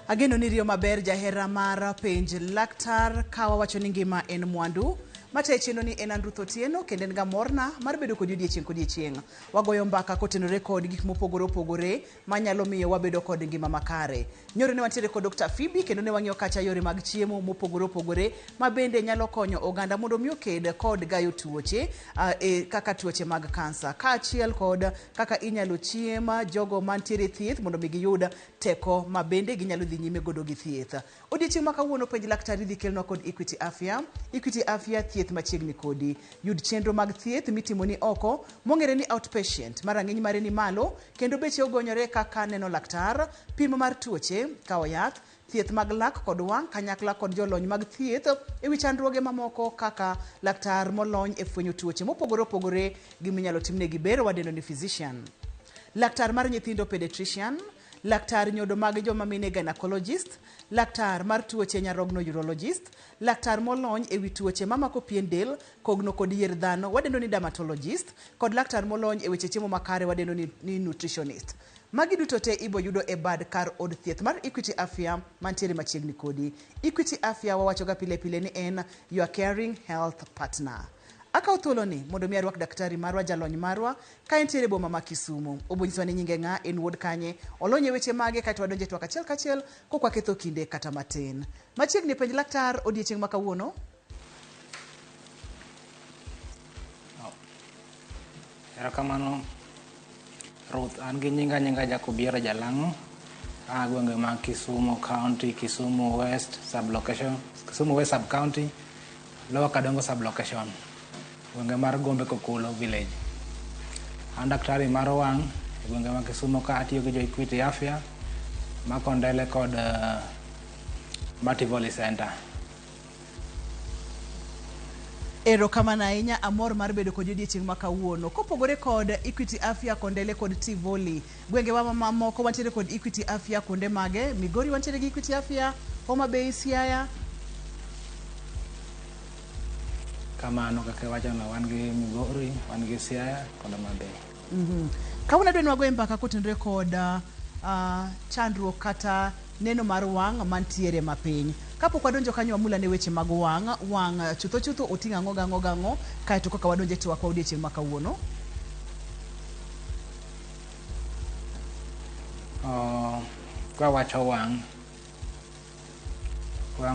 Ageno ni riyo maber jahera mar penj laktar kawa wacho ni ngima en mwandu. Matecheno ni en Andrew Otieno kendo en ga morna mar bedo kod odiochieng'. Wagoyo mbaka kotenore kod gik mopogore opogore manyalo miyo wabedo kod ngima makare. Nyoro ne wantiere kod Dr. Phoebe kendo ne wang'iyo kacha yore mag chiemo mopogore opogore ma bende nyalo konyo oganda mondo mi oked kod gayo tuoche kaka tuoche mag kansa. Kaachiel kod kaka inyalo chiema jogo mantiere thieth mondo mi giyud teko ma bende ginyalo dhi nyime godo gi thieth. Odiochieng' ma kawuono penj laktar idhi kelnwa kod Equity Afya. Equity Afya thieth machiegni kodi. Yud chenro mag thieth mitimo ni oko mong'ere ni outpatient marang'iny mare ni malo kendo beche ogonyore kaka neno laktar, pimo mar tuoche, kawo yath, thieth mag lak kod wang' kanyakla kod jolony mag thieth ewi chandruoge mamoko kaka laktar molony e fwenyo tuoche mopogore opogore giminyalo timnegi bero wadendo ni physician. Laktar mar nyithindo pediatrician, laktar nyodo mag joma mine gynecologist, laktar mar tuoche nyarogno urologist, laktar molony ewi tuoche mamako pien del, kogno kod yier dhano wadendo ni dermatologist, kod laktar molony e weche chiemo makare wadendo ni nutritionist. Magi duto te ibo yudo e bad kar od thieth mar Equity Afya mantiere machiegni kodi. Equity Afya wawachoga pile pile ni en your caring health partner. Akaw thuolo ni mondo mi arwak daktari marwa jalony marwa ka entiere boma ma Kisumu. Obonyiswa ni nyinge ng'a, en wuod kanye, olonye weche mage kaito wadonje twak achiel kachiel kokwa ketho kinde kata matin. Machiegni penj laktar odiochieng' ma kawuono. Erokamano Ruth, an gi nyinga Jacobiera Jalang'o, gwenge ma Kisumu County, Kisumu West Sub-location, Kisumu West Sub-county, Lower Kadongo Sub-location, gwenge mar Gombe Kokulo Village. An daktari mar wang' e gwenge ma Kisumu ka atiyo gi jo Equity Afya ma Kondele kod Mativoli Center. Erokamano ahinya, amor mar bedo kod odiochieng' ma kawuono. Kopogore kod Equity Afya Kondele kod Tivoli, gwenge wa mamoko wantiere kod Equity Afya kuonde mage. Migori wantiere gi Equity Afya, Homa Bay, Siaya. Kamano kaka wachono, wan gi Migori, wan gi Siaya kod Homa Bay. Kawuono adwa ni wagoye mbaka kotenore kod chandruok kata neno mar wang' mantiere mapiny. Kapok wadonjo kanyo wamula ne weche mag wang' chutho oting'o ang'o kaeto kaka wadonjo e twak wa odiochieng' ma kawuono. Kwa wacho wang'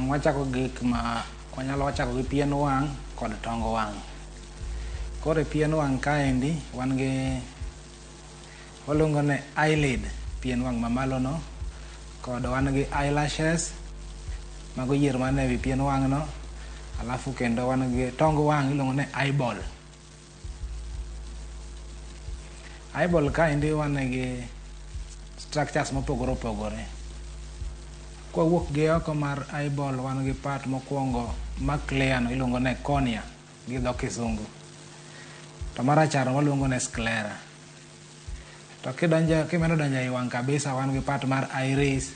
wachako gik ma wanyalo wachako gi pien wang' kod tong wang'. Koro e pien wang' kaendi wan gi waluongo ne eyelid, pien wang' mamalo no, kod wan gi eyelashes, mago yier man ewi pien wang' no, alafu kendo wan gi tong wang' iluongo ne eyeball. Eyeball kaendi wan gi structures mopogore opogore. Kwa wuok gi oko mar eyeball wan gi part mokwongo ma clear no iluongo ne cornea gi dho kisungu. To marachar waluongo ne sclera. To kimedo donjo ei wang' kabisa wan gi part mar iris,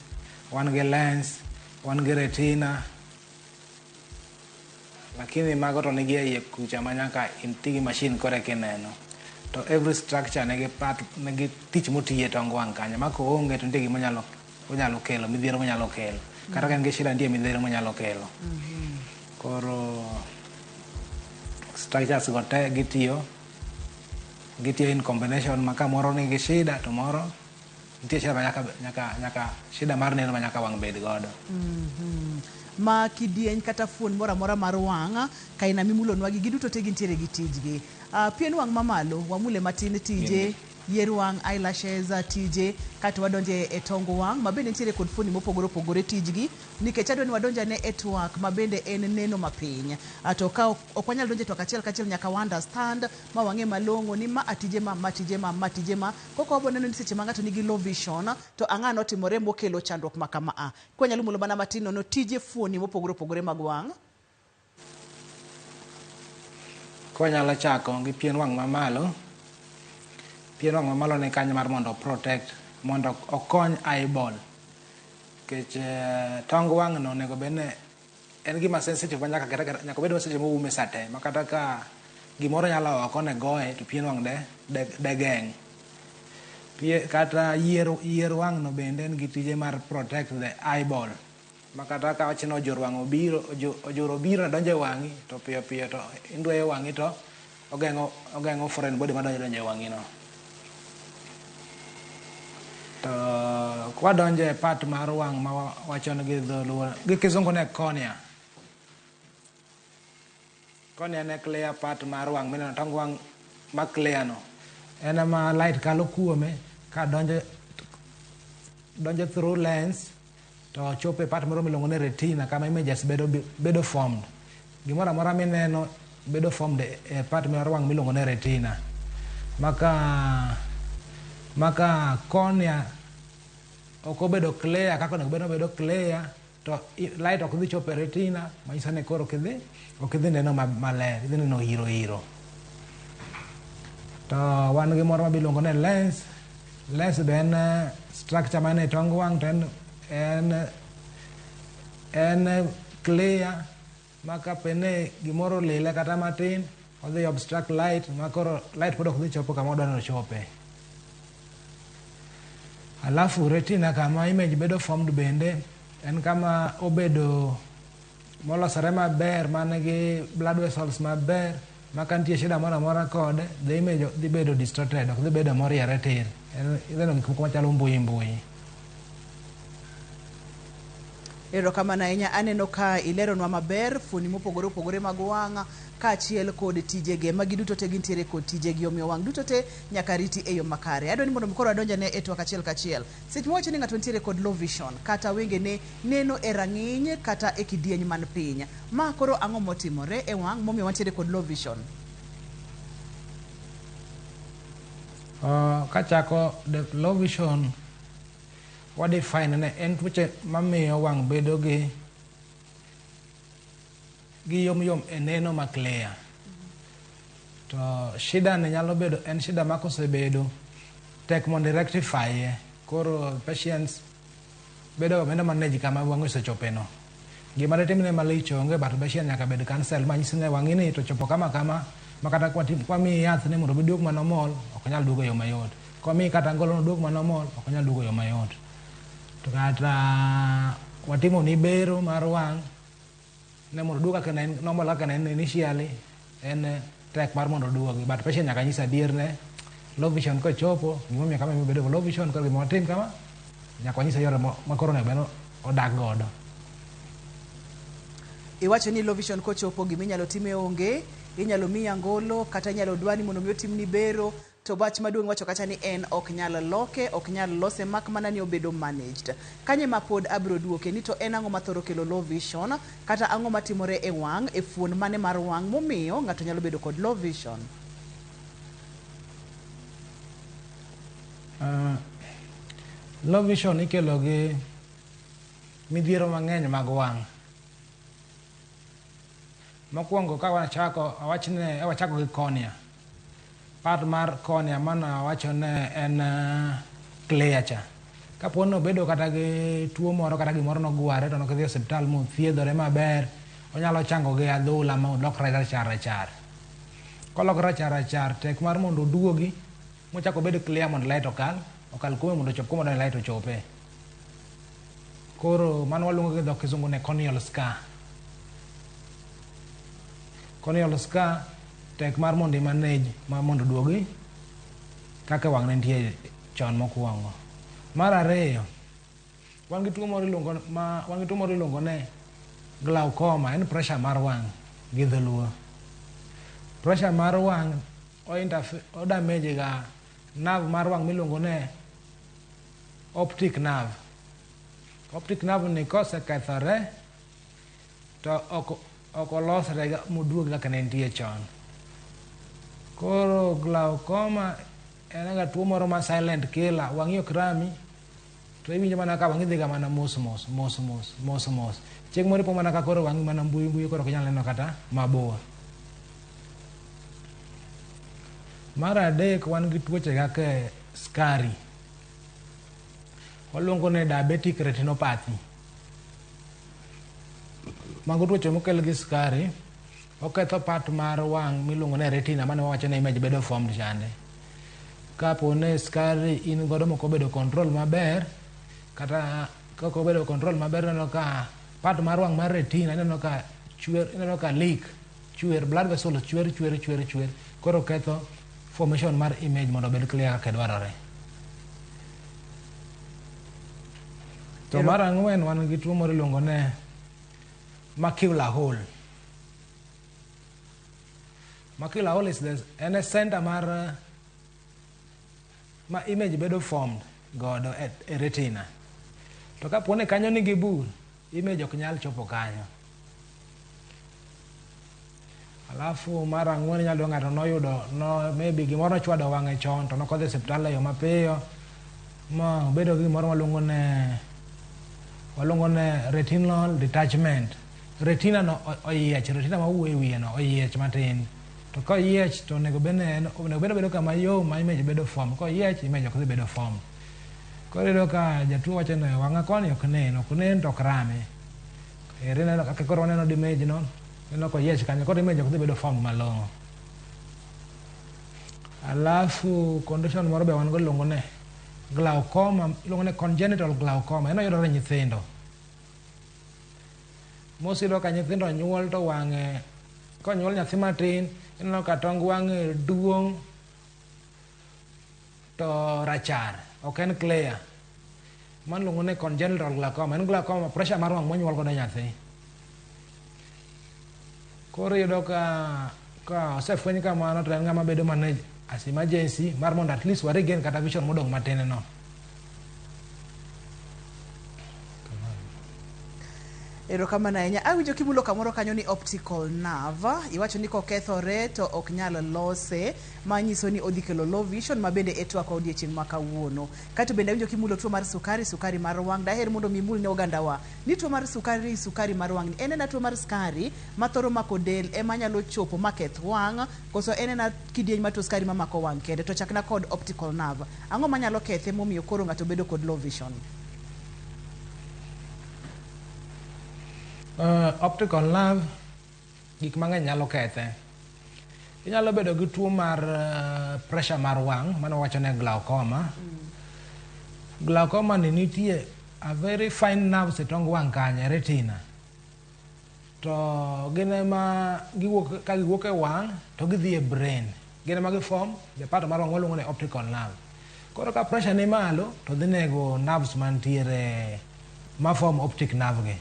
wan gi lens, wan gi retina. Lakini mago to nigi eiye kucha ma nyaka inti gi machine kore kineno. To every structure nigi tich motiye tong wang' kanyo. Ma koonge to nitie gima onyalo kelo, midhiero monyalo kelo. Kata ka en gi shida nitie midhiero monyalo kelo. Koro structures go te gitiyo in combination ma kamoro nigi shida to moro nitie shida ma nyaka shida mar neno ma nyaka wang' bed godo. Ma kidieny kata fuon moro amora mar wang' kaina mimulonwa gi giduto te gintiere gi tijgi. Pien wang' mamalo wamule matin tije, yier wang' eyelashes tije, kato wadonje e tong wang' ma bende nitiere kod fuoni mopogore opogore tijgi, nikech adwa ni wadonjane e twak ma bende en neno mapiny. To ka ok wanyal donje twak achiel kachiel nyaka wa understand ma wang'e malong'o ni ma atije ma koko wabo neno ni seche ma ng'ato nigi low vision to ang'ano timore mokelo chandruok ma kama a. Kwa nyalo mulo bana matin no tije fuoni mopogore opogore mag wang'. Kwa nyalo chako gi pien wang' mamalo. Pien wang' mamalo ni kanyo mar mondo protect, mondo okony eyeball. Kech tong wang' no nego bene en gima sensitive ma nyaka bed maseche moume sate. Makata ka gimoro nyalo oko ne goe to pien wang' de geng'. kata yier wang no bende en gi tije mar protect the eyeball. Makata ka wachno ojor wang ojor obiro donjo e wangi to piyo piyo to indweyo wangi to ogengo foreign body madonjo e wangi no. To kwa donjo e part mar wang ma wachon gi dholuo gi kizungu ne cornea. Cornea ne clear part mar wang mineno tong wang ma clear no. En ma light kalo kuome ka donjo through lens to chope part moro miluongo ni retina kama images bedo formed. Gimoro amora mineno bedo formed e part mar wang miluongo ni retina. Maka cornea ok obedo clear kaka onego bedo clear to light ok dhi chopo e retina manyiso ni koro ok idhi neno maler, idhi neno hiro. To wan gi moro miluongo ni lens. Lens be en structure mane e tong wang to en clear maka pene gimoro lile kata matin odhi obstruct light makoro light pod ok dhi chopo kama odwani ochope. Alafu retina kama image bedo formed bende en kama obedo molosore maber manigi blood vessels maber maka nitie shida moro amora kode the image dhi bedo distorted, ok dhi bedo moriere tir. Idheno gik moko machalo mbui. Erokamano ahinya, aneno ka ileronwa maber fuoni mopogore opogore mag wang' kaachiel kod tijege magi duto te gintiere kod tijegi omiyo wang' duto te nyaka riti e yo makare. Adwani mondo koro adonjane e twak achiel kachiel. Seche mowacho ni ng'ato nitiere kod low vision kata wengene neno e rang'iny kata e kidieny man piny, ma koro ang'o motimore e wang' momiyo wantiere kod low vision? Kachako low vision wadefine ne en tuoche mamiyo wang' bedo gi yom e neno ma clear. To shida ne nyalo bedo en shida ma kosebedo tek mondo rectify koro patients bedo manage kama wang' osechope no. Gima detimne malich onge but patient nyaka bed cancel manyiso ne wang'i ni to chopo kama makata kwamiyi yath ne mondo biduog manomol ok nyal duogo yo mayot. Kwamiyi kata ngolo no duog manomol ok nyal duogo yo mayot. To kata watimo ni bero mar wang' ne mondo duogo kaka en normal kaka en initially en tek mar mondo duogi but patient nyaka nyisa adier ne low vision kochopo gimomiyo kama bedo low vision koro gima watim kama nyaka wanyisa yore ma koro onego odag godo. Iwacho ni low vision kochopo giminyalo time onge, inyalo miyi angolo kata inyalo dwani mondo mi otimni bero, to wach maduong' wacho kacha ni en ok nyal loke, ok nyal lose mak mana ni obedo managed. Kanye ma pod abro duoke ni to en ang'o mathoro kelo low vision kata ang'o matimore e wang' e fuon mane mar wang' momiyo ng'ato nyalo bedo kod low vision? Low vision ikelo gi midhiero mang'eny mag wang'. Mokwongo ka wachako gi cornea. Part mar cornea mana wacho ne en clear cha. Kapo no bedo kata gi tuo moro kata gimoro nogware to nokdhi e osiptal mothiedhore maber, onyalo chango gi adhola ma olokre rachar. Kolokre rachar tek mar mondo oduogi mochako bedo clear mondo light okal kuome mondo ochop kuma light ochope. Koro mano waluongo gi dhok kizungu ne corneal scar. Corneal scar tek mar mondo manage ma mondo duogi kaka wang' ne nitie chon mokwongo. Mar ariyo, wan gi tuo moro iluongo ne glaucoma, en pressure mar wang' gi dholuo. Pressure mar wang' o damage ga nerve mar wang' miluongo ne optic nerve. Optic nerve ni kosekethore to ok olosre moduogi kaka ne nitie chon. Koro glaucoma en ga tuo moro ma silent killer, wang'i ok rami to iwinjo mana ka wang'i dhiga mana mos. Chieng' moro ipo mana ka koro wang'i mana mbui koro ok nyal neno kata mabor. Mar adek wan gi tuoche kaka skari. Waluongo ne diabetic retinopathy. Mago tuoche mokel gi skari oketho part mar wang' miluongo ne retina mane wawacho ne image bedo formed chande. kapone skari in godo moko bedo control maber, kata koko bedo control maber, ineno ka part mar wang' mar retina ineno ka chwer, ineno ka leak, chwer, blood vessels chwer, koro ketho formation mar image mondo obed clear kaka dwarore. To mar ang'wen wan gi tuo moro iluongo ne macular hole. Macular hole is en a center mar ma image bedo formed godo e retina. To kaponi kanyo nigi bur, image ok nyal chopo kanyo. Alafu mar ang'wen nyalo ng'ato noyudo maybe gimoro ochwado wang'e chon to nokodhi e osiptal e yo mapiyo ma bedo gi gimoro waluongo ne retinal detachment. Retina no oyiech, retina ma wuoyo e wiye no oyiech matin. To koyiech to onego bedo kama yom ma image bedo form. Koyiech image ok dhi bedo form. Koro iyudo ka jatuo wacho ni wang'a koni ok nen to ok rame. Ere neno kaka koro waneno image no, neno koyiech kanyo, koro image ok dhi bedo form malong'o. Alafu condition moro be wan go iluongo ne glaucoma, iluongo ne congenital glaucoma. En oyudore nyithindo. Mos iyudo ka nyithindo nyuol to wang'e, konyuol nyathi matin, ineno ka tong wang'e duong' to rachar, ok en clear. Man luongo ne congenital glaucoma. En glaucoma, pressure mar wang' monyuol godo nyathi. Koro iyudo ka osefweny kamano to en ng'ama bedo manage as emergency mar mondo at least warigen kata vision modong' matin no. Erokamano ahinya. Awinjo kimulo kamoro kanyo ni optical nerve. Iwacho ni kokethore to ok nyal lose, manyiso ni odhi kelo low vision ma bende e twak odiechieng' ma kawuono. Kato bende awinjo kimulo tuo mar sukari mar wang'. Daher mondo mimul ne oganda wa ni tuo mar sukari mar wang' en ena tuo mar skari ma thoro mako del ema nyalo chopo maketh wang', koso en ena kidieny ma tuo skari ma mako wang' kende. To chakna kod optical nerve. Ang'o manyalo kethe momiyo koro ng'ato bedo kod low vision? Optical nerve gik mang'eny nyalo kethe. Inyalo bedo gi tuo mar pressure mar wang', mano wacho ne glaucoma. Glaucoma ni nitie a very fine nerves e tong wang' kanye, retina. To gin ema giwuok e wang' to gidhi e brain. Gin ema giform the part mar wang' waluongo ne optical nerve. Koro ka pressure ni malo to dhi nego nerves mantiere ma form optic nerve gi.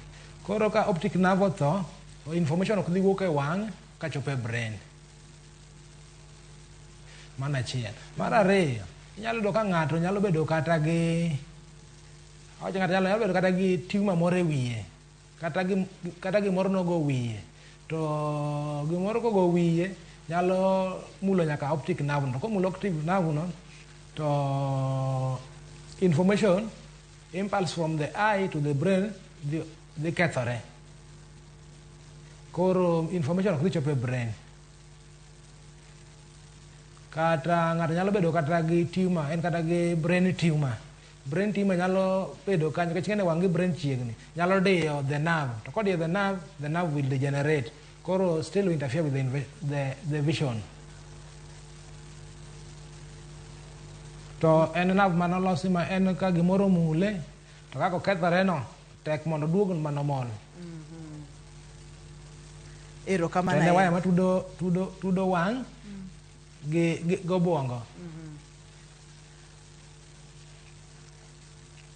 Koro ka optic nerve otho, information ok dhi wuok e wang' ka chopo e brain. Mano achiel. Mar ariyo, inyalo yudo ka ng'ato nyalo bedo kata gi tumor moro e wiye, kata gimoro nogo wiye. To gimoro kogo wiye nyalo mulo nyaka optic nerve no. Komulo optic nerve no to information, impulse from the eye to the brain dhi kethore. Koro information ok dhi chopo e brain. Kata ng'ato nyalo bedo kata gi tumor, en kata gi brain tumor. Brain tumor nyalo bedo kanyo, kech ng'ene wang' gi brain chiegni, nyalo diyo the nerve. To kodiyo the nerve will degenerate. Koro still will interfere with the vision. To en nerve manolosi ma en ka gimoro mule, to kako kethore no, tek mondo duogo manomol. Erokamano. Tene waya ma tudo wang' gi obwongo.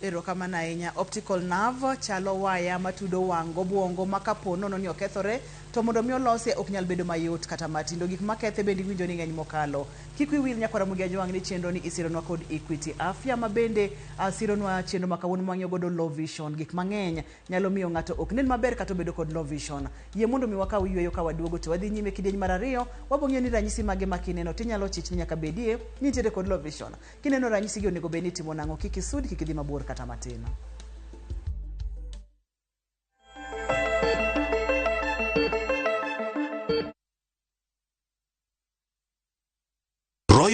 Erokamano ahinya. Optical nerve chalo waya matudo wang' gobwongo ma kapo nono ni okethore to mondo mi olose ok nyal bedo mayot kata matindo. Gik makethe bende winjo ni ng'eny mokalo. Kik wiwil nyakwara mugi ajwang' ni chenro ni isironwa kod Equity Afya ma bende sironwa chenro ma kawuono mwang'iyo godo low vision. Gik mang'eny nyalo miyo ng'ato ok nen maber kata bedo kod low vision. Yie mondo mi wakaw yweyo ka waduogo to wadhi nyime kidieny mar ariyo, wabong'eyo ni ranyisi mage makineno tinyalo chich ni nyaka bedie ni nitiere kod low vision. Kineno ranyisi gi onego bed ni timo nang'o? Kik isud, kik idhi mabor kata matin.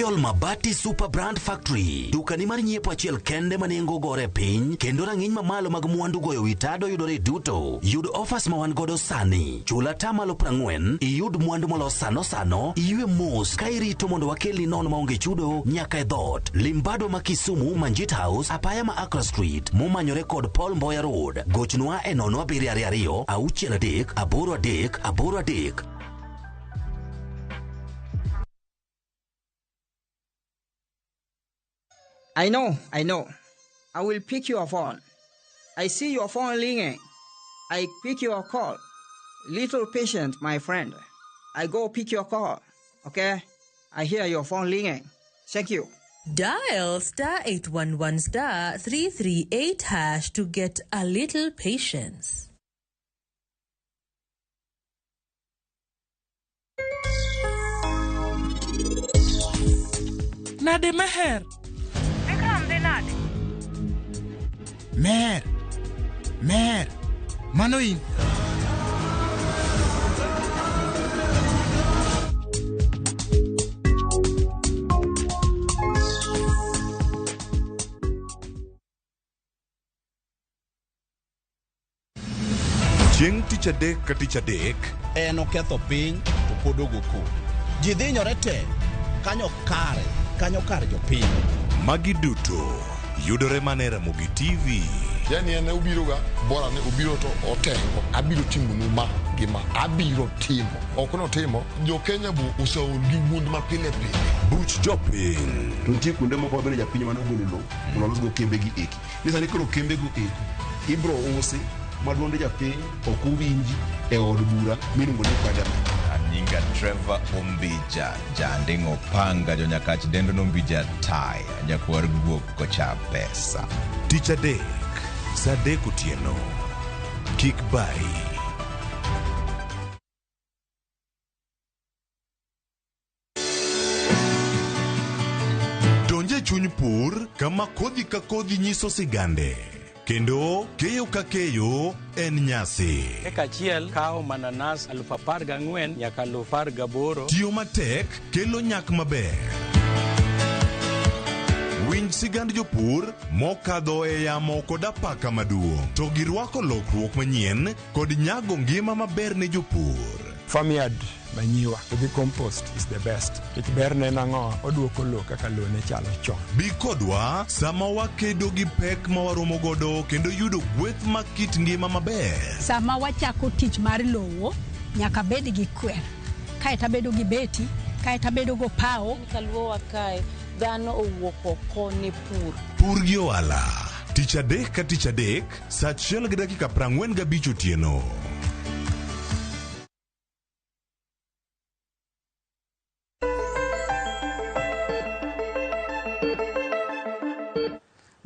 Royal Mabati Super Brand Factory, dukani mar nyiepo achiel kende manengo gore piny, kendo rang'iny mamalo mag mwandu goyo witado yudore duto. Yud offers ma wan godo sani. Chula tamalo 40, iyud mwandu molos sano, iywe mos ka irito mondo wakelni nono maonge chudo nyaka e dhot. Limbado ma Kisumu, Manjit House, apaya ma Accra Street, momanyore kod Paul Mboya Road. Gochnwa e 0722 63 83 83. I know. I will pick your phone. I see your phone ringing. I pick your call. Little patient, my friend. I go pick your call. Okay? I hear your phone ringing. Thank you. Dial *811*338# to get a little patience. Nade Meher? Ekram de nade? Meher. Mano in. Chieng' tich adek ka tich adek en oketho piny to pod ogoku. Ji dhinyore te kanyo kar jopiny. magi duto yudore mana e Ramogi TV. Yani ene ubiroga bora ne ubiro to otengo abiro timonu ma gima abiro timo ok no timo jo Kenya bu usaul gi mund ma pile Buch jopiny. To nitie kuonde moko bende japiny mano golo lo mondo losgo kembe gi eki. Nisani koro kembe go eki ibro usi maduonde japiny ok uwinji e od bura miluongo ni parliament. Nyinga Trevor Ombija, jandingo panga jonyakach dendo nombija taya, nyakwar guok kocha pesa. Tich adek, sa adek otieno. Kik bai. Donje chuny pur kama kodhi ka kodhi nyiso sigande. Kendo keyo ka keyo en nyasi. Eka achiel kao mananas 14,000 nyaka 18,000. Tiyo matek kelo nyak maber. Winj sigand jopur mokadho e yamo kod apaka maduong'. To girwako lokruok manyien kod nyago ngima maber ne jopur. Farmyard manyiwa gi compost is the best. Ich berne nango oduoko lo kaka lo ne chalo chon. Bi kodwa sama wakedo gi pek ma waromo godo kendo yudo gweth ma kit ngima maber. Sama wachako tich mar lowo nyaka bed gi kwer. Kae ta bedo gi beti, kae ta bedo go pao. Kaluo wakae dhano owuok oko ni pur. Pur gi ohala. Tich adek ka tich adek, saa 1:45 otieno.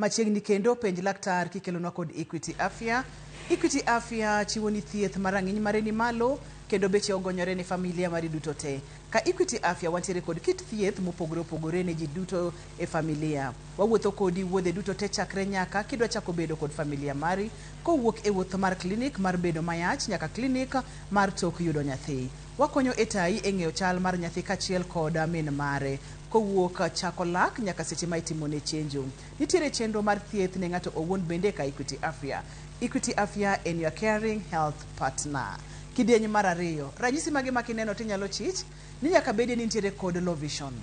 Machiegni kendo penj laktar kikelonwa kod Equity Afya. Equity Afya chiwo ni thieth marang'iny mare ni malo kendo beche ogonyore ne familia mari duto te. Ka Equity Afya wantiere kod kit thieth mopogore opogore ne ji duto e familia. Wawuotho kodi wuodhe duto te chakre nyaka kidwa chako bedo kod familia mari, kowuok e wuoth mar klinik mar bedo mayach nyaka klinik mar tok yudo nyathi. Wakonyo e tayi e ng'eyo chal mar nyathi kachiel kod min mare, kowuok chako lak nyaka seche ma itimone chenjo. Nitiere chenro mar thieth ne ng'ato owuon bende ka Equity Afya. Equity Afya en your caring health partner. Kidieny mar ariyo, ranyisi mage ma kineno tinyalo chich ni nyaka bedi ni nitiere kod low vision.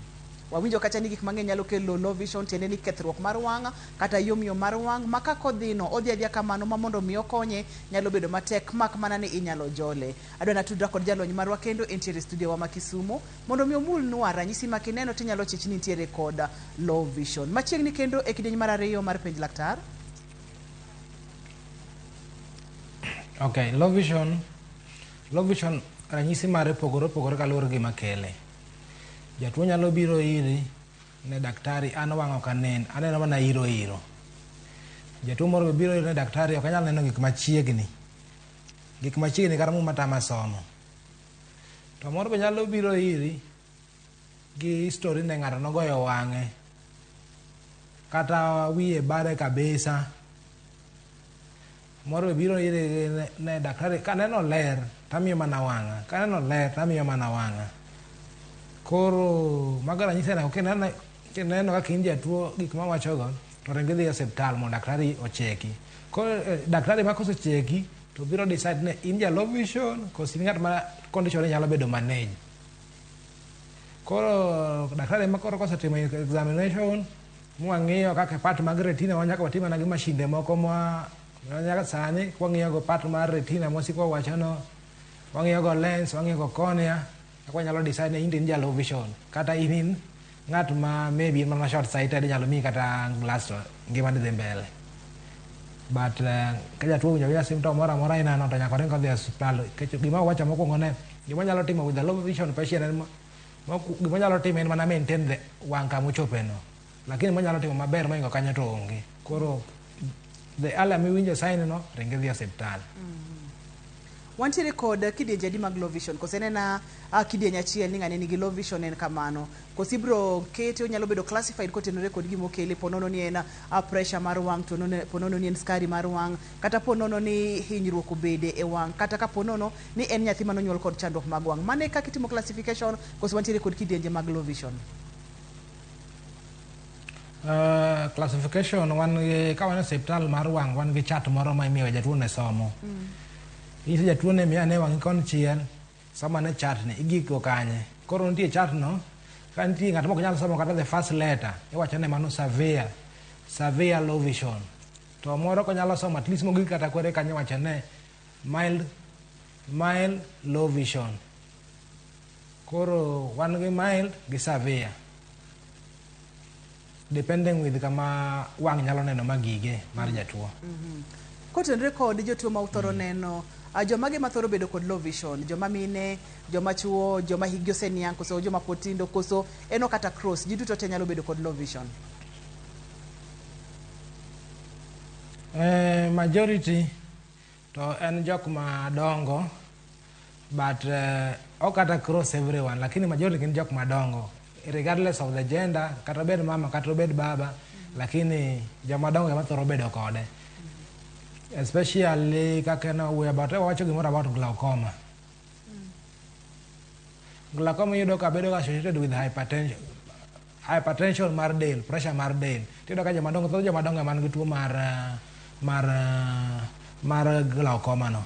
Wawinjo kacha ni gik mang'eny nyalo kelo low vision, tiende ni kethruok mar wang' kata yomyom mar wang' ma ka kodhino odhi adhiya kamano ma mondo mi okonye nyalo bedo matek mak mana ni inyalo jole. Adwa natudra kod jalony marwa kendo entiere studio wa ma Kisumu mondo mi omulnwa ranyisi ma kineno tinyalo chich ni nitiere kod low vision. Machiegni kendo e kidieny mar ariyo mar penj laktar. Okay, low vision ranyisi mare pogore kaluwore gi makele. Jatuo nyalo biro iri ne daktari, an wang' ok anen, aneno mana iro. Jatuo moro biro iri ne daktari, ok anyal neno gik machiegni kata muma tama somo. To moro be nyalo biro iri gi history ne ng'ato nogoyo wang'e kata wiye bare kabisa. Moro be biro iri ne daktari, kaneno ler tamiyo mana wang'a, Koro magara nyise na kineno kaka in jatuo gik ma wachogo to ringi dhi e osiptal mondo daktari ocheki. Koro daktari ma kosecheki to biro decide ne in ja low vision koso in ng'at ma condition nyalo bedo manage. Koro daktari ma koro kosetimo examination mwang'iyo kaka part mag retina wanyaka watim mana gi mashinde moko nyaka sani wang'iyo go part mar retina mosiko wachono, wang'iyo go lens, wang'iyo go cornea, wanyalo decide ne in ja low vision kata in ng'at ma maybe in mana short sighted nyalo miyi kata glass to ngima dhi mbele. But ka jatuo winjo ya symptom moro amora inano to nyaka ring odhi e osiptal. Gima wacho mokwongo ne gima nyalo timo with the low vision patient en gima nyalo timo en mana maintain the wang' kama ochopeno, lakini manyalo timo maber moingo kanyo to onge. Koro the earlier miwinjo sign no ringi dhi e osiptal. Wantiere kod kidienje adi mag low vision koso en kidienje achiel ni ng'ani nigi low vision en kamano koso ibro kete onyalo bedo classified kotenore kod gima okele ponono ni en pressure mar wang' ponono ni en skari mar wang' kata ponono ni hinyruok obede e wang' kata ka ponono ni en nyathi manonyuol kod chandruok mag wang'. Mane kaka itimo classification koso wantiere kod kidienje mag low vision? Classification ka wan e osiptal mar wang' wan gi chat moro ma imiyo jatuo ne somo. Ise jatuo ne miya ne wang'i konchiel somo ne chat ni igiko kanye. Koro nitie chat no ka nitie ng'at mok nyalo somo kata the first letter iwacho ne mano severe low vision. To moro ko nyalo somo at least mogik kata kwere kanyo wacho ne mild low vision. Koro wan gi mild gi severe depending with kama wang' nyalo neno magige mar jatuo. Kotenore kod jotuo ma uthoro neno joma gi mathoro bedo kod low vision, joma mine, joma chuo, joma higi oseniang' koso joma pod tindo koso eno kata cross, ji duto te nyalo bedo kod low vision? Majority to en jok madongo but ok kata cross everyone, lakini majority gin jok madongo regardless of the gender, kata obed mama kata obed baba, lakini joma dongo ema thoro bedo kode. Especially kakena we about wacho gimoro about glaucoma. Glaucoma yudo ka bedo associated with hypertension mar del, pressure mar del. Tido ka joma dongo man gi tuo mar glaucoma no.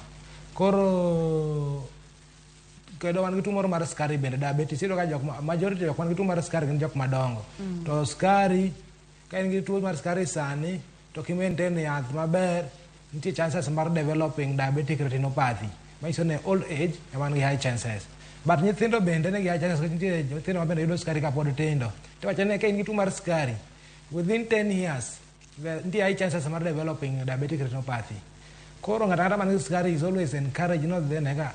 Koro kedo man gi tuo moro mar skari bende diabetes. Tido ka majority jok man gi tuo mar skari gin jok madongo. To skari ka in gi tuo mar skari sani to ki-maintain yath maber nitie chances mar developing diabetic retinopathy. Maiso ne old age eman gi high chances. But nyithindo bende ne gi high chances nitie nyithindo ma bende yudo skari ka pod tindo. Tiwacho ne ka in gi tuo mar skari within 10 years nitie high chances mar developing diabetic retinopathy. Koro ng'ata man gi skari is always encouraged not then ega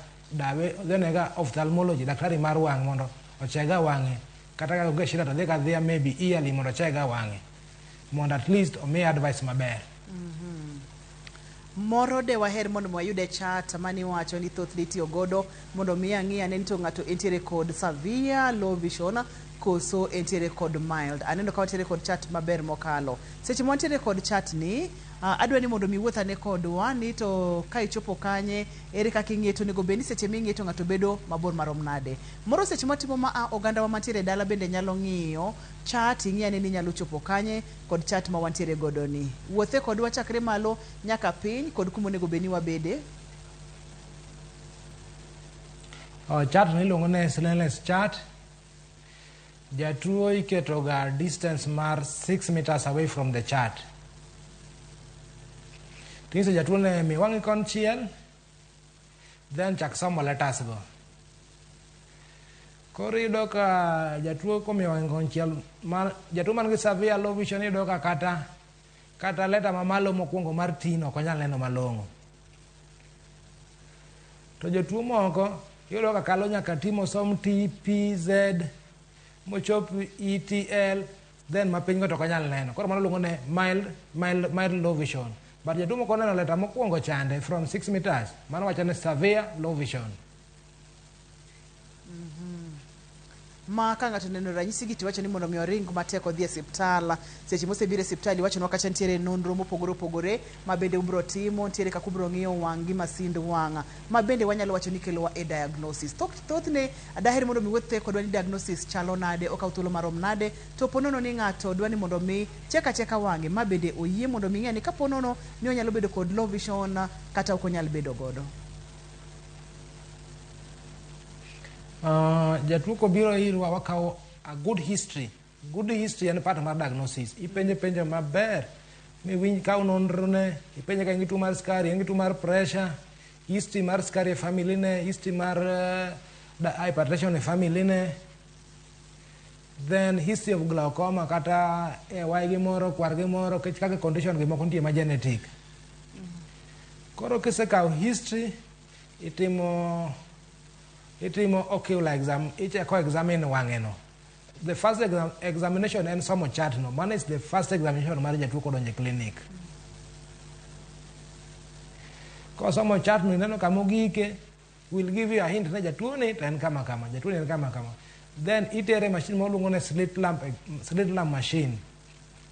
ophthalmology, daktari mar wang' mondo ochega wang'e kata ka oge shida to dhi ka dhia maybe yearly mondo ochega wang'e mondo at least omiye advice maber. Moro de waher mondo wayude chat mani wacho ni thoth itiyo godo mondo miya ng'iya ne nito ng'ato entiere kod severe low vision koso entiere kod mild. Aneno ka watiere kod chat maber mokalo. Seche mo entiere kod chat ni adwa ni mondo miwuothane kodwa ni to ka ichopo kanye ere kaka ing'eto nego beni seche ming'eto ng'ato bedo mabor marom nade. Moro seche matimo ma oganda wa mantiere dala bende nyalo ng'iyo chat ing'iyane ni nyalo chopo kanye kod chat ma wantiere godo ni. Wuothe kodwa chakre malo nyaka piny kod kuma nego beni wabede. Chat ni luongo ne stainless chat. Jatuo iketo ga distance mar 6 meters away from the chart. Tinso jatuo ne mi wang'i konchiel then chak somo letters go. Koro yudo ka jatuo komi wang'i konchiel jatuo man gi severe low vision yudo ka kata leta mamalo mokwongo mar tin ok onyal neno malong'o. To jotuo moko yudo ka kalo nyaka timo som T, P, Z mochop ETL then mapiny go to ok onyal neno. Koro mano luongo ne mild low vision. But jatuo moko neno leta mokwongo chande from 6 meters mano wacho ne severe low vision. ma ka ng'ato neno ranyisi gi tiwacho ni mondo mi oring matek odhi e osiptal. Seche mosebiro e osiptal iwacho nwa kacha nitiere nonro mopogore opogore ma bende ubro timo, nitiere kaka ubro ng'iyo wang' gi masind wang' ma bende wanyalo wacho ni kelowa e diagnosis. Thothne daher mondo mi wuothe kodwa ni diagnosis chalo nade, okaw thuolo marom nade, to ponono ni ng'ato dwani mondo mi cheka wang'e ma bende oyie mondo mi ng'e ni kaponono ni onyalo bedo kod low vision kata ok onyal bedo godo. Jatuo kobiro irwa wakawo a good history en part mar diagnosis. Ipenje maber miwinj kaw nonro ne, ipenje ka in gi tuo mar skari, in gi tuo mar pressure, history mar skari e family ne, history mar hypertension e family ne, then history of glaucoma kata e wai gi moro, kwar gi moro, kaka condition gi moko nitie ma genetic. Koro kisekaw history itimo ocular exam, ichako examine wang'e no. The first examination en somo chart no. One is the first examination mar jatuo kodonjo e clinic. Ko somo chart no neno kama ogike, will give you a hint na jatuo ni to en kama kama, jatuo ni en kama kama. Then itere machine moluongo ne slit lamp machine.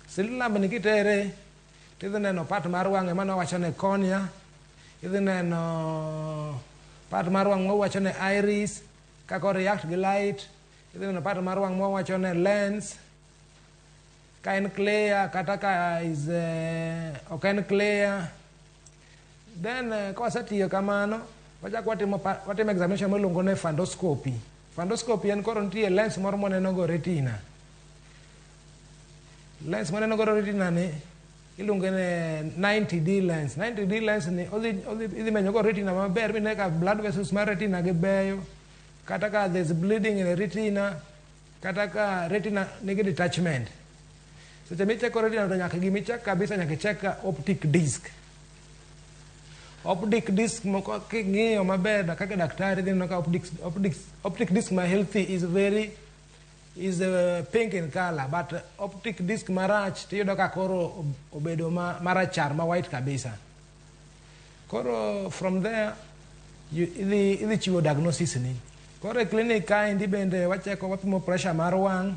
Slit lamp ni kitere tidhi neno part mar wang'e mane wawacho ne cornea, idhi neno part mar wang' mwawacho ne iris kako react gi light, idhi neno part mar wang' mwawacho ne lens ka en clear kata ka is ok en clear. Then kawasetiyo kamano wachako watimo examination miluongo ne fundoscopy. Fundoscopy en koro nitie lens moro moneno go retina. Lens moneno go retina ni iluongo ne 90D lens. 90D lens ni idhi menyo go retina maber mine ka blood vessels mar retina gi beyo, kata ka there's bleeding in the retina, kata ka retina nigi detachment. Seche micheko retina to nyaka gimichek kabisa nyaka ichek optic disc. Optic disc moko king'iyo maber kaka daktari dhi neno ka optic disc ma healthy is pink in color, but optic disc marach tiyudo ka koro obedo marachar ma white kabisa. Koro from there idhi chiwo diagnosis ni. Koro e clinic kaendi bende wacheko wapimo pressure mar wang'.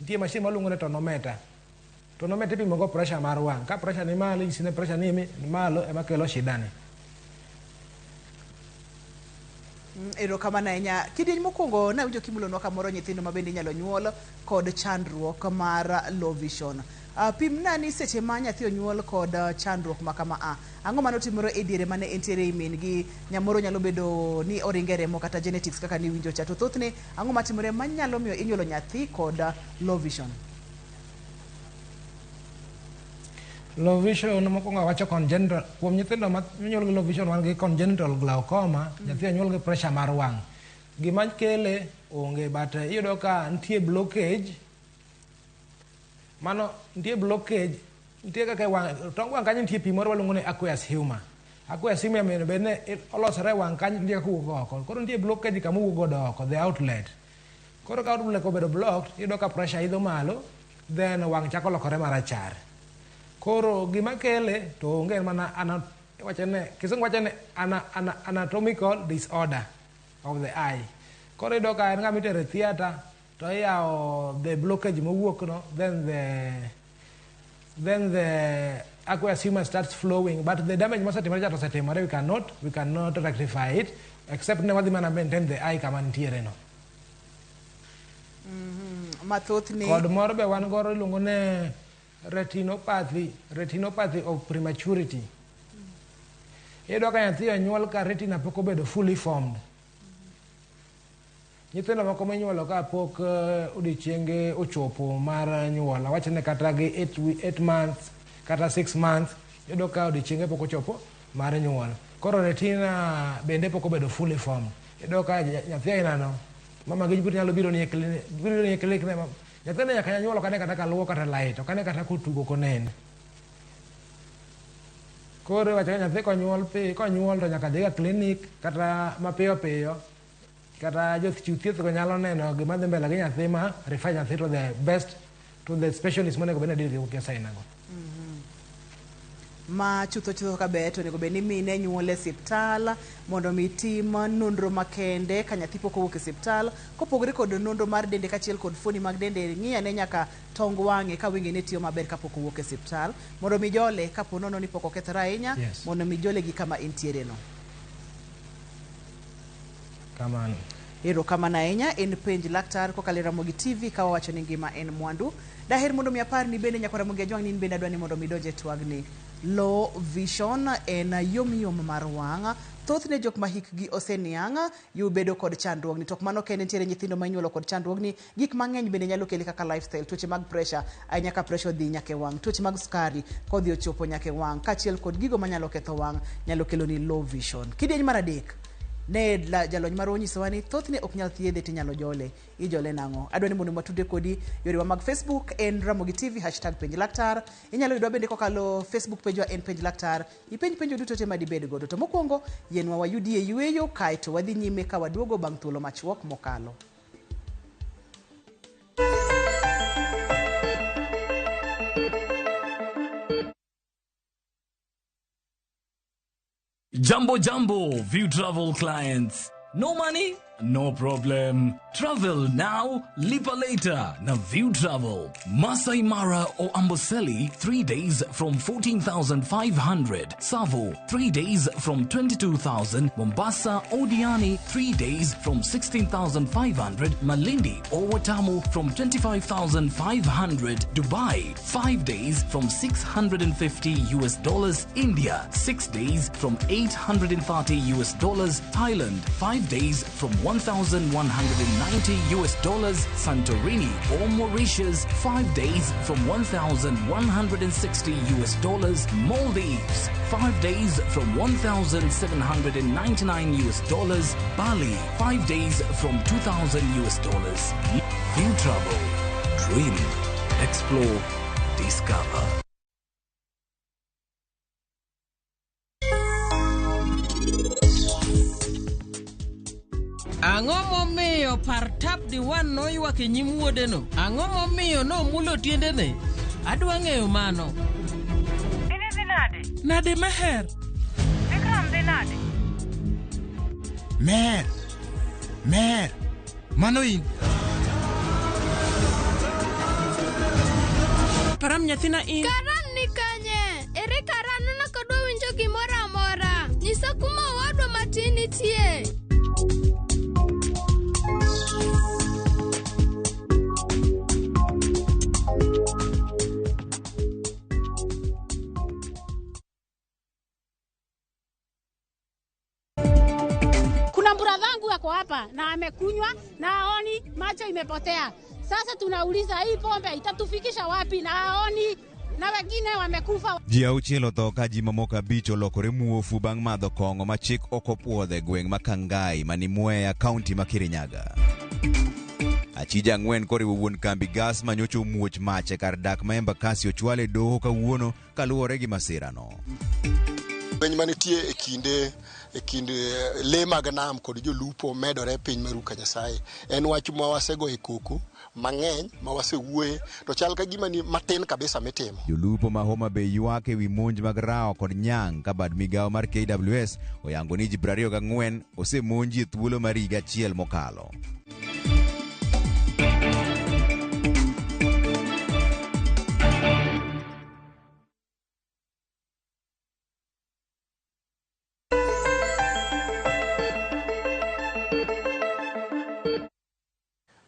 Nitie machine maluongo ne tonometer. Tonometer ipimo go pressure mar wang'. Ka pressure ni malo, inyisi ne pressure ni malo ema kelo shida ni. Erokamano ahinya. Kidieny mokwongo nawinjo kimulonwa kamoro nyithindo ma bende inyalo nyuol kod chandruok mar low vision. Pimna ni seche ma nyathi onyuol kod chandruok ma kama ang'o mano timore e diere mane entiere e min gi, nyamoro nyalo bedo ni oringe remo kata genetics kaka ni winjo cha, to thothne ang'o matimore manyalo miyo inyuolo nyathi kod low vision? Low vision mokwongo wacho congenital. Kuom nyithindo ma nyuol gi low vision wan gi congenital glaucoma, nyathi onyuol gi pressure mar wang'. Gima kele onge, but iyudo ka nitie blockage. Mano nitie blockage, nitie kaka wang' tong wang' kanyo nitie pi moro waluongo ni aqueous humor. Aqueous humor meno bende olosore wang' kanyo nitie kaka wuok oko. Koro nitie blockage kama wuok godo oko, the outlet. Koro ka outlet obedo blocked, iyudo ka pressure idho malo, then wang' chako lokore marachar. Koro gima kele to onge mana kisungu wacho ne anatomical disorder of the eye. Koro iyudo ka en ng'ama itere theatre to iyawo the blockage mowuok no, then the aqueous humor starts flowing, but the damage mosetimore cha to osetimore, we cannot rectify it except ne wadhi mana maintain the eye kama nitiere no. Mathothne kod moro be wan goro iluongo ne retinopathy of prematurity. Iyudo ka nyathi onyuol ka retina pok obedo fully formed. Nyithindo moko minyuolo ka pok odiochienge ochopo mar nyuol, awachne kata gi 8 months kata 6 months, iyudo ka odiochienge pok ochopo mar nyuol. Koro retina bende pok obedo fully formed. Iyudo ka nyathi ainano mama gi nyalo biro ni e clinic ne nyathine nyaka nyuolo kane kata kaluwo kata light, okane kata kutugo konen. Koro wacho nyathi konyuol to nyaka dhi ga clinic kata mapiyo piyo, kata jochiw thieth go nyalo neno gima dhi mbele gi nyathi ma refer nyathi to the specialist monego bed ni dhi gi sainago. ma chutho kabe to nego be ni mine nyuole siptal mondo mi tim nonro makende ka nyathi pok owuok e siptal kopogore kod nonro mar dende kachiel kod fuoni mag dende ng'iyane nyaka tong wang'e ka wenge ne tiyo maber kapok owuok e siptal mondo mi jole kapo nono ni pok okethore ahinya mondo mi jole gi kama entiere no. Kamano. Ero kamano ahinya en penj laktar kokalo Ramogi TV ka wawacho ni ngima en mwandu. Daher mondo mi apar ni bende nyaka Ramogi ajwang' ni bende adwani mondo mi donje twagni. Low vision en yom mar wang'. Thothne jok ma hikgi oseniang' yubedo kod chandruogni. Tok mano kende nitiere nyithindo ma inyuolo kod chandruogni. Gik mang'eny bende nyalo keli kaka lifestyle, tuoche mag pressure, ahinya ka pressure dhi nyaka e wang', tuoche mag sukari kodhi ochopo nyaka e wang', kaachiel kod gigo manyalo ketho wang' nyalo kelo ni low vision. Kidieny mar adek ne jalony mar onyisowa ni thothne ok nyal thiedhe tinyalo jole ijole nang'o. Adwani mondo matude kodi yorewa mag Facebook en Ramogi TV #penj laktar. Inyalo yudwa bende kokalo Facebook page wa en penj laktar. Ipenj penjo duto te madibed godo. To mokwongo yienwa wayudi e yueyo kaeto wadhi nyime ka waduogo bang' thuolo machuok mokalo. Jambo, View Travel clients. No money? No problem. Travel now, lipa later. Na View Travel. Masai Mara or Amboseli, 3 days from 14,500. Savo, 3 days from 22,000. Mombasa or Diani, 3 days from 16,500. Malindi or Watamu from 25,500. Dubai, 5 days from $650. India, 6 days from $830. Thailand, 5 days from $1,190. Santorini or Mauritius, 5 days from $1,160. Maldives, 5 days from $1,799. Bali, 5 days from $2,000. View Travel. Dream. Explore. Discover. Ang'o momiyo par tap di wan noywak e nyim wuodeno? Ang'o momiyo nomulo tiendene? Adwa ng'eyo mano. Ini dhi nade? Nade Meher? Vikram dhi nade? Meher, mano in. Param nyathina in. Karan ni kanye? Ere Karan na kodwa winjo gimoro amora. Nyisa kuma wadwa matin nitie. Wako hapa na amekunywa na aoni, macho imepotea. Sasa tunauliza hii pombe itatufikisha wapi na aoni, na wengine wamekufa. Ji auchiel otho ka ji mamoko abich olokore muofu bang' madho kong'o ma chik ok opuodhe gweng' ma Kangai mani Mwea kaunti ma Kirinyaga. Achija 4 koriwo wuon kambi gas manyocho muoch mache kar dak ma Embakasi ochwale doho kawuono kaluwore gi masirano. Lweny manitie e kind le mag nam kod jolupo medore piny maruka Nyasaye. En wach ma wasego e koko mang'eny ma wasewuoye to chal ka gima ni matin kabisa mitimo. Jolupo ma Homa Bay ywak ewi monj mag Rao kod Nyang ka bad migawo mar KWS oyango ni ji 24 osemonji e thuolo mar higa achiel mokalo.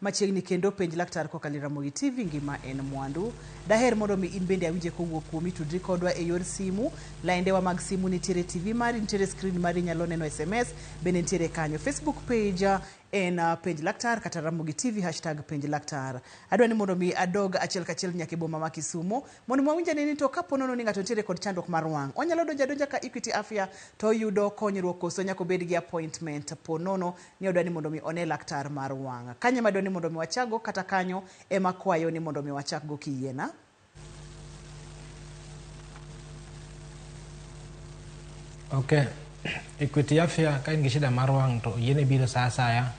Machiegni kendo penj laktar kokalo Ramogi TV ngima en mwandu. Daher mondo mi in bende awinje kowuok kuomi tudri kodwa e yor simu. Laindewa mag simu nitiere TV mari, nitiere screen mari, nyalo neno SMS, bende nitiere kanyo. Facebook page en penj laktar kata Ramogi TV #penj laktar. Adwani mondo mi adog achiel kachiel nyaka e boma ma Kisumu mondo mwawinja ni to kapo nono ni ng'ato nitiere kod chandruok mar wang', onyalo donja ka Equity Afya to yudo konyruok koso nyaka bed gi appointment ponono ni odwani mondo mi one laktar mar wang'. Kanye madwani mondo mi wachago kata kanyo ema kwayo ni mondo mi wachak go kiyiena. Okay. Equity Afya ka in gi shida mar wang' to yiene biro saa asaya.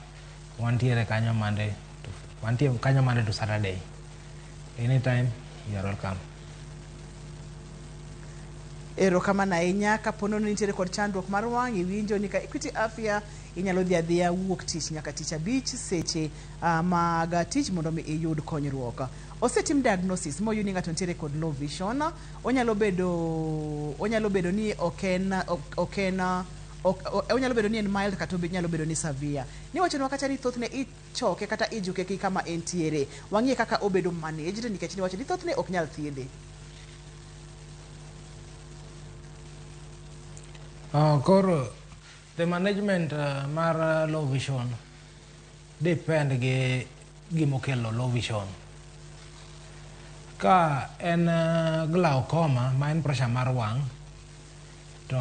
Wantiere kanyo Monday to Saturday. Anytime you are welcome. Erokamano ahinya kapono ni nitiere kod chandruok mar wang' iwinjo ni ka Equity Afya inyalo dhi adhiya wuok tich nyaka tich abich seche mag tich mondo mi iyud konyruok. Osetim diagnosis moyud ni ng'ato nitiere kod low vision. Onyalo bedo ni onyalo bedo ni en mild kata onyalo bedo ni severe. Ni wachonwa kata ni thothne ichoke kata ijuke ki kama entiere. Wang'e kaka obedo managed nikech ni wacho ni thothne ok nyal thiedhe. Koro the management mar low vision depend gi gimokelo low vision. Ka en glaucoma ma en pressure mar wang' to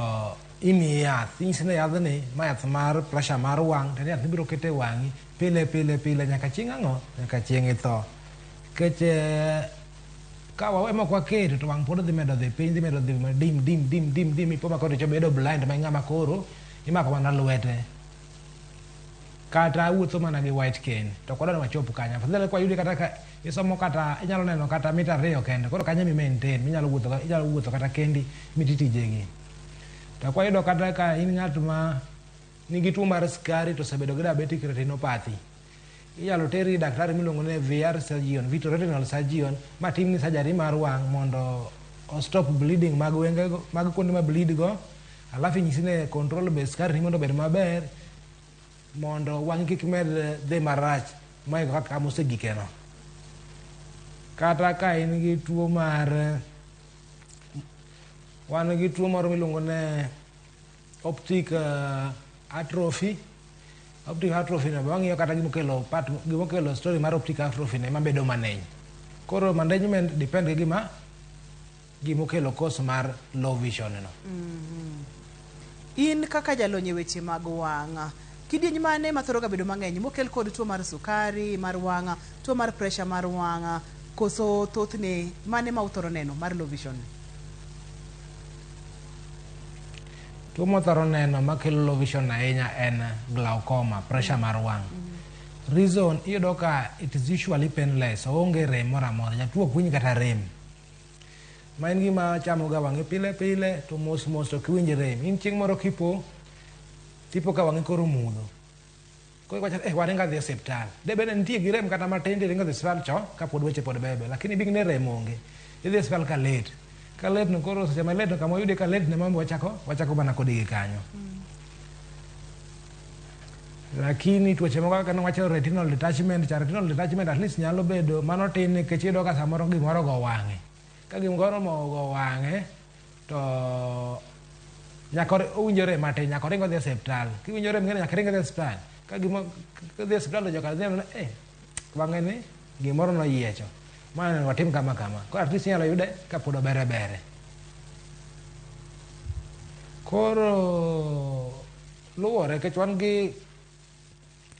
imiye yath, inyisine yadhni ma yath mar pressure mar wang' to yath ibiro kete wang'i pile nyaka chieng' ang'o? Nyaka chieng' itho. Nikech ka ema kwaketo to wang' pod dhi medo dhi piny, dhi medo dhi dim ipo ma koro bedo blind ma ng'ama koro imako mana lwete kata wuotho mana gi white cane to kodwa machop kanyo. Afadhali kwa yudi kata ka isomo kata inyalo neno kata mita 2 kende koro kanyo mi maintain inyalo wuotho kata kendi mititijegi. To kwa yudo kata ka in ng'at ma nigi tuo mar skari to osebedo gi diabetic retinopathy, inyalo teri daktari miluongo ni vitreoretinal surgeon ma timni surgery mar wang' mondo o stop bleeding mag wenge mag kuonde ma bleed go, alafu inyisine control be skari mondo obed maber mondo wang'i kik med dhi marach maiko kaka mosegikeno. Kata ka in gi tuo mar wan gi tuo moro miluongo ne optic atrophy no wang'iyo kata gimokelo story mar optic atrophy ne mabedo maneny. Koro management depend gi gimokelo cause mar low vision no. In kaka jalony e weche mag wang', kidieny mane mathoro bedo mang'eny mokel kod tuo mar sukari mar wang', tuo mar pressure mar wang', koso thothne mane ma uthoro neno mar low vision? Tuo mothoro neno makelo low vision ahinya en glaucoma, pressure mar wang'. Reason iyudo ka it is usually painless, onge rem moro amora, jatuo ok winj kata rem. Ma en gima chamo ga wang'e pile to mos to ok winj rem. In chieng' moro tipo ka wang'e koro mudho. Koro wacho waringa dhi e osiptal. Debe nitie gi rem kata matin ringa dhi e osiptal ka pod weche pod bebe, lakini big ne rem onge. Idhi e osiptal ka late. Ka late no koro seche ma late no kama oyude ka late ne mambo wachako bana kodigi kanyo. Lakini tuoche moko kaka wacho retinal detachment at least nyalo bedo mano tin nikech iyudo ka samoro gimoro go wang'e. Ka gimoro go wang'e to nyaka owinjore matin nyaka ringo dhi e osiptal. Kiwinjore mng'e nyaka ringo dhi e osiptal. Ka gimo dhi e osiptal to joka dhi wang'e ni gimoro no yiecho. Mana watim kama. Koro at least nyalo yude ka pod bere. Koro luwore kech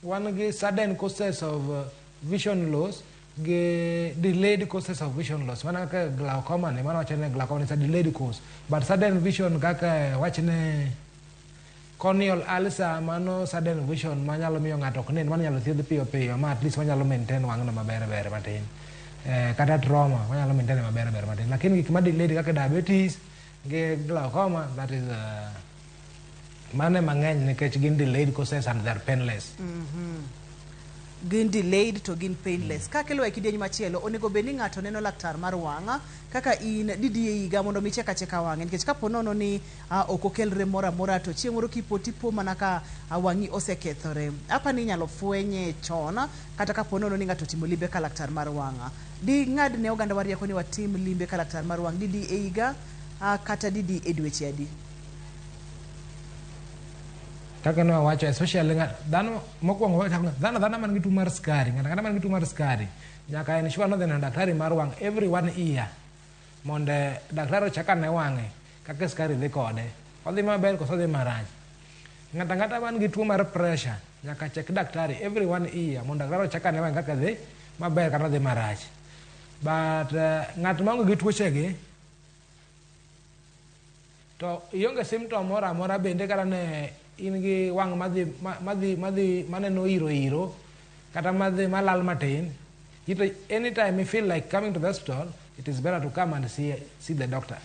wan gi sudden causes of vision loss gi delayed causes of vision loss. Mana kaka glaucoma ni, mana wachane glaucoma is a delayed cause. But sudden vision kaka wachne corneal ulcer, mano sudden vision manyalo miyo ng'ato ok nen, mano nyalo thiedh piyo ma at least wanyalo maintain wang'no maber matin. Kata trauma wanyalo maintain maber matin. Lakini gik ma delayed kaka diabetes gi glaucoma, that is mane mang'eny nikech gin delayed causes and they are painless. Gin delayed to gin painless. Kaka kelo kidieny machielo onego bed ni ng'ato neno laktar mar wang' kaka in didi e higa mondo mi cheka wang'e, nikech kapo nono ni ok okel rem moro amora to chieng' moro tipo mana ka wang'i osekethore. Apa ni inyalo fwenye chon kata kapo nono ni ng'ato timo limbe ka laktar mar wang'. Di ng'ad ne oganda wa rieko ni watim limbe ka laktar mar wang' didi e higa kata didi e dweche adi? Kaka no wacho especially dhano mokwongo dhano man gi tuo mar skari, ng'ato man gi tuo mar skari nyaka en sure no dhi neno daktari mar wang' every 1 year mondo daktari ochak ane wang'e kaka skari dhi kode, odhi maber koso dhi marach. Ng'ata man gi tuo mar pressure nyaka chek daktari every 1 year mondo daktari ochak ane wang'e kaka dhi maber kata dhi marach. But ng'at ma onge gi tuoche gi to ionge symptom moro amora bende kata ne in gi wang' madhi maneno iro kata madhi malal matin, anytime you feel like coming to the hospital, it is better to come and see the doctor.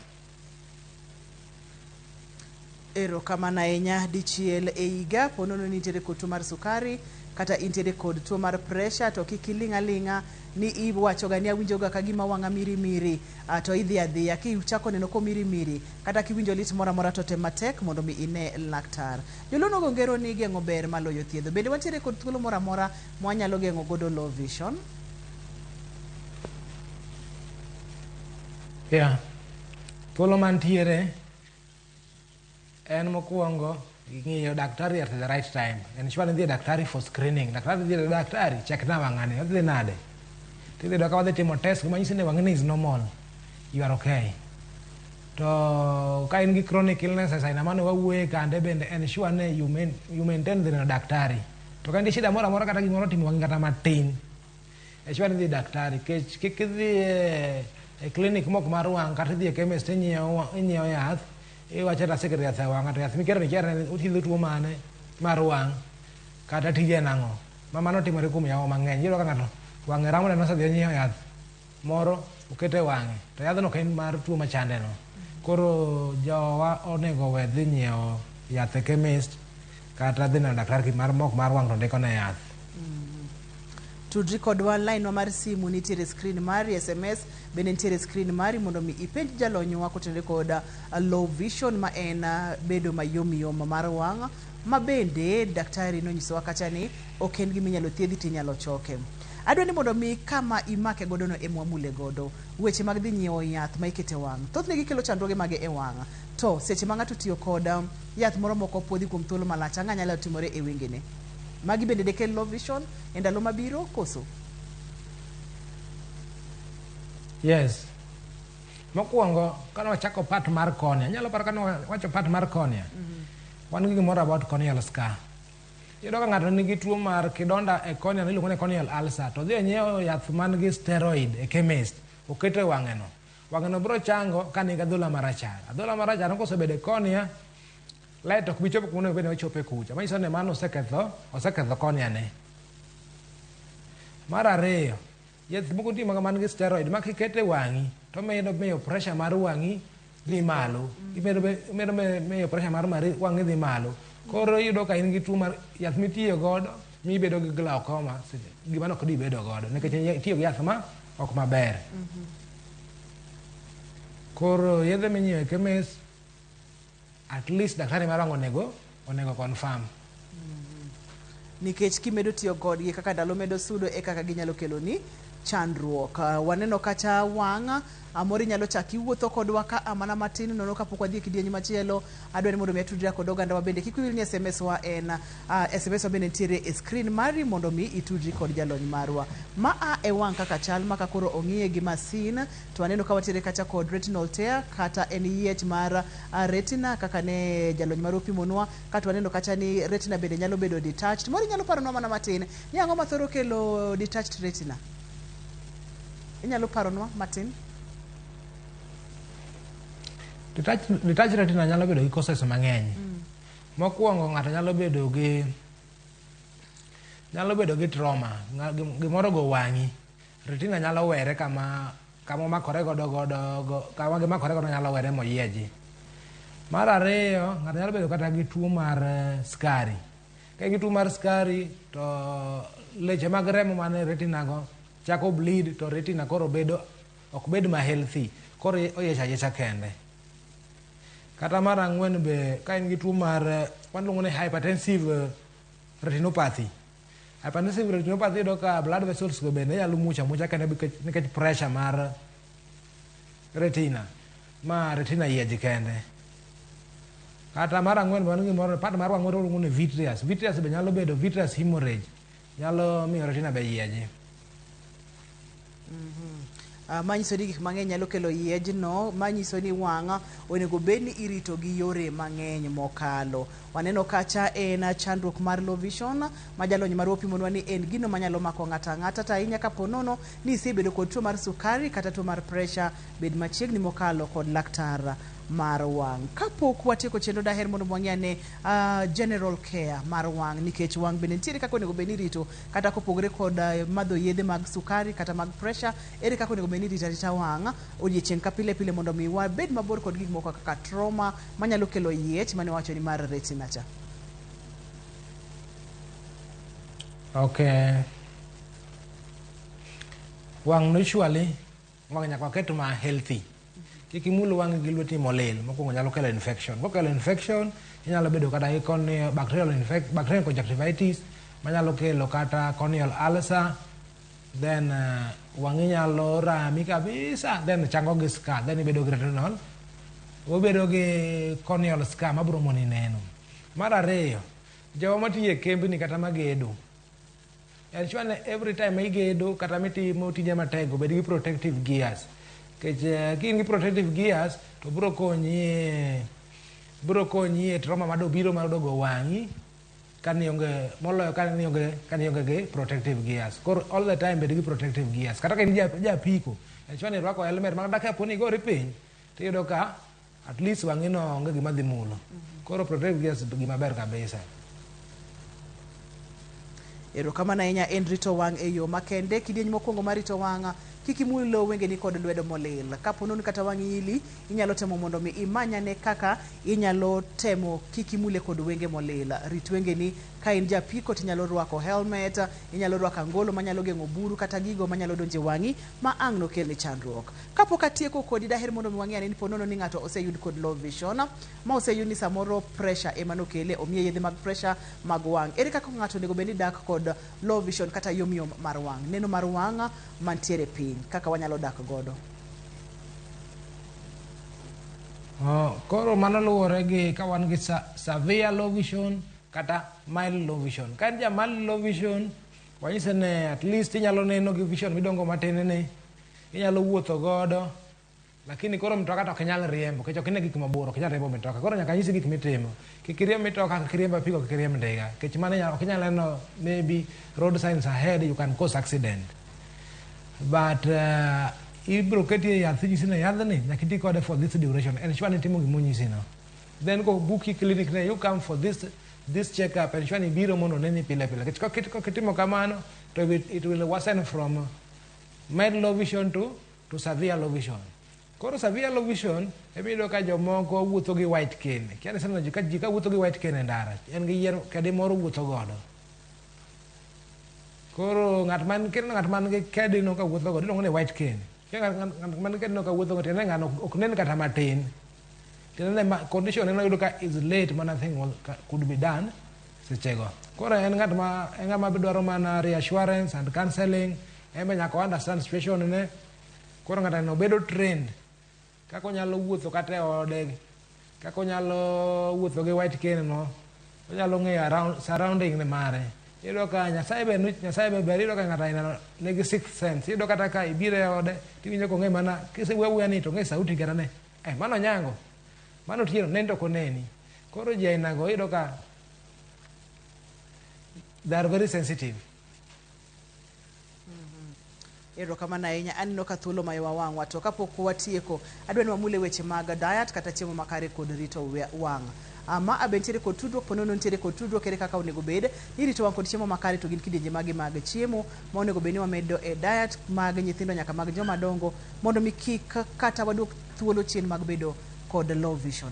Erokamano ahinya dichiel e higa ponono nitiere kod tuo mar sukari kata intiere kod tuo mar pressure to kik iling' aling'a ni iwachoga ni awinjoga ka gima wang'a miri to idhi adhiya kichako neno komiri kata kiwinjo lit moro amora to tem matek mondo mi ine laktar. Joluno go ngero ni geng'o ber maloyo thiedho. Bende wantiere kod thuolo moro amora mwanyalo geng'o godo low vision? Thuolo mantiere en mokwongo ng'iyo daktari at the right time. Ensure ni dhi daktari for screening. Daktari check na wang'ani odhi nade. Tidhi doka wadhi timo test kuma nyisi ni wang'ani is normal. You are okay. To ka in gi chronic illnesses aina mano wawuoye kande bende ensure ni you maintain dhi neno daktari. To ka nitie shida moro amora kata gimoro timo wang'i kata matin. Ensure ni dhi daktari. Kik idhi e clinic mok mar wang' kata idhi e chemist inyiewo yath iwacho ni asekete yath e wang'a to yath mikero ni kiare ni othiedho tuo mane mar wang' kata tije nang'o. Ma mano timore kuom yawo mang'eny. Iyudo ka ng'ato wang'e ramo neno osedhi onyiewo yath moro oketo e wang'e to yadhno ok en mar tuo machande no. Koro jowa onego we dhi nyiewo yath e chemist kata dhi neno daktari mok mar wang' to ndiko ne yath. Tudri kodwa line wa mar simu nitiere screen mari, SMS bende nitiere screen mari mondo mi ipenj jalony wa kotenore koda low vision ma en bedo mayom mar wang' ma bende daktari nonyisowa kacha ni ok en gima inyalo thiedhi tinyalo choke. Adwa ni mondo mi kama imake godo no emwamule godo weche mag dhi nyiewo yath ma ikete wang'. Thothne gikelo chandruoge mage e wang'. To seche ma ng'ato tiyo koda yath moro moko puodhi kuom thuolo malach ang'a nyalo timore e wengene. Magi bende dekel low vision e ndalo mabiro koso? Yes. Mokwongo kana wachako part mar cornea. Nyalo paro kana wacho part mar cornea. Wan gi gimoro about corneal scar. Iyudo ka ng'ato nigi tuo mar kidonda e cornea iluongo ni corneal ulcer to dhi onyiewo yath man gi steroid e chemist oketo e wang'e no. Wang'e no biro chango ka nigi adhola marachar. Adhola marachar kosebedo e cornea light ok bi chopo kuno bende ochopo e kucha. Manyiso ni mano oseketho cornea ne. Mar ariyo, yath moko nitie man gi steroid ma kikete wang'i to miyo pressure mar wang'i dhi malo. Miyo pressure mar wang'i dhi malo. Koro iyudo ka in gi tuo mar yath mitiyo godo mibedo gi glaucoma gima ok di bedo godo nikech itiyo gi yath ma ok maber. Koro yedhe minyiewo e chemist at least daktari mar wang' onego confirm. Nikech kimedo tiyo kodgi kaka ndalo medo sudo e kaka ginyalo kelo ni chandruok. Waneno kacha wang' amori nyalo chaki wuotho kodwa ka amana matin nono kapok wadhi kidieny machielo. Adwa ni mondo mi atudra kod oganda wa bende kik wil ni SMS wa en SMS wa bende nitiere e screen mari mondo mi itudri kod jalony marwa. Ma e wang' kaka chal maka koro ong'iye gi masin to waneno ka watiere kacha kod retinal tear kata en yiech mar retina kaka ne jalony mar opimonwa kata waneno kacha ni retina bende nyalo bedo detached. Mori nyalo paro nwa mana matin ni ang'o mathoro kelo detached retina? Inyalo paro nwa matin? Detached retina nyalo bedo gi causes mang'eny. Mokwongo ng'ato nyalo bedo gi trauma. Gimoro go wang'i. Retina nyalo were kama omakore kama gimakore godo nyalo were moyieji. Mar ariyo, ng'ato nyalo bedo kata gi tuo mar skari. Ka gi tuo mar skari to leche mag remo mane retina go chako bleed to retina koro ok bed ma healthy. Koro oyecha kende. Kata mar ang'wen be ka in gi tuo mar waluongo ni hypertensive retinopathy. Hypertensive retinopathy iyudo ka blood vessels go bende nyalo mucha kende nikech pressure mar retina ma retina yiej kende. Kata mar ang'wen be wan gimoro part mar wang' moro iluongo ni vitreous. Vitreous be nyalo bedo vitreous hemorrhage. Nyalo miyo retina be yieji. Manyiso ni gik mang'eny nyalo kelo yiejno, manyiso ni wang' onego bed ni irito gi yore mang'eny mokalo. Waneno kacha en chandruok mar low vision ma jalony mar opimonwa ni en gino manyalo mako ng'ata ng'ata ta ahinya kapo nono ni isebedo kod tuo mar sukari kata tuo mar pressure bed machiegni mokalo kod laktar mar wang'. Kapok watieko chenro daher mondo mwang'ane general care mar wang' nikech wang' bende nitiere kaka onego bedni rito kata kopogore kod madho yedhe mag sukari kata mag pressure, ere kaka onego bedni rito arita wang' odiechieng' ka pile pile mondo mi wabed mabor kod gik moko kaka trauma manyalo kelo yiech mane wacho ni mar retina cha. Okay. Wang' usually wang' nyaka ket ma healthy. Kik imul wang' gi lweti molil, mokwongo nyalo kelo infection. Kokelo infection, inyalo bedo kata gi bacterial conjunctivitis, manyalo kelo kata corneal ulcer, then wang'i nyalo rami kabisa, then chango gi scar, then ibedo gi retinal, obedo gi corneal scar mabiro moni neno. Mar ariyo, jowa matiyo e kembni kata magedo, every time igedo kata mitimo tije matego, bed gi protective gears. Kech kin gi protective gears to biro konyi e trauma madobiro madogo wang'i kanionge moloyo kanionge gi protective gears. Koro all the time bed gi protective gears. Kata ka in japiko, chwani rwako helmet ma daka poni igori piny tiyudo ka at least wang'i no onge gima dhi mulo. Koro protective gears gima ber kabisa. Erokamano ahinya en rito wang' e yo makende. Kidieny mokwongo mar rito wang' kik imulo wengeni kod lwedo molil. Kapo nono kata wang'i ili, inyalo temo mondo mi imanyane kaka inyalo temo kik imule kod wenge molil. Rit wengeni ka in japiko tinyalo rwako helmet, inyalo rwako angolo manyalo geng'o buru kata gigo manyalo donje wang'i ma ang' nokelni chandruok. Kapok atieko kodi daher mondo mi wang'i ane ni ponono ni ng'ato oseyud kod low vision, ma oseyud ni samoro pressure ema nokele, omiye yedhe mag pressure mag wang'. Ere kaka ng'ato onego bedni dak kod low vision kata yomyom mar wang', neno mar wang' mantiere piny, kaka wanyalo dak godo? Koro mano luwore gi ka wan gi severe low vision kata mild low vision. Ka en ja mild low vision, wanyise ne at least inyalo neno gi vision midongo matin ne, inyalo wuotho godo, lakini koro mtoka to ok inyal riembo, kech ok ine gik mabor, ok inyal riembo mtoka. Koro nyaka nyisi gik mitimo. Kik iriemb mtoka, kik iriemb apiko, kik iriemb ndiga. Kech mano ok inyal neno maybe road signs ahead, you can cause accident. But ibro keti yath nyisino yadhni nyaka iti kode for this duration. Ensure ni timo gimonyisi no. Then go book clinic ne, you come for this checkup, ensure ni biro mondo neni pile pile. Kech kitimo kamano, to it will worsen from mild low vision to severe low vision. Koro severe low vision, ebido ka jomoko wuotho gi white cane. Kiani sana jika wuotho gi white cane e ndara, en gi yien kede moro wuotho godo. Koro ng'at man gi kedi no ka wuotho godo iluongo ni white cane. Ng'at man kedi no ka wuotho godo ng'ano ok nen kata matin. Tiene condition eno yudo ka is late, mana thing could be done sechego. Koro en ng'ama dwaro mana reassurance and counseling, embe nyaka understand situation ne. Koro ng'ato no bedo trained kaka onyalo wuotho kata e ode, kaka onyalo wuotho gi white cane no, onyalo ng'eyo around surrounding ne mare. Iyudo ka Nyasaye ber, iyudo ka ng'ato nigi sixth sense. Iyudo kata ka ibiro e ode tiwinjo kong'e mana kisewuoyo ni to ng'e sauti kata ne mano nyango, mano tieno nen to koneni. Koro ji ainago iyudo ka they are very sensitive. Erokamano ahinya. Aneno ka thuolo mayowa wang'wa, to kapok watieko adwa ni wamule weche mag diet kata chiemo makare kod rito wang'. Ma abe ntiere kod tudruok, ponono ntiere kod tudruok ere kaka onego bed ni rito wang' kod chiemo makare, to gin kidienje magi mag chiemo ma onego bed ni wamedo e diet mag nyithindo nyaka mag joma dongo mondo mi kik kata waduok thuolo chien mag bedo kod low vision.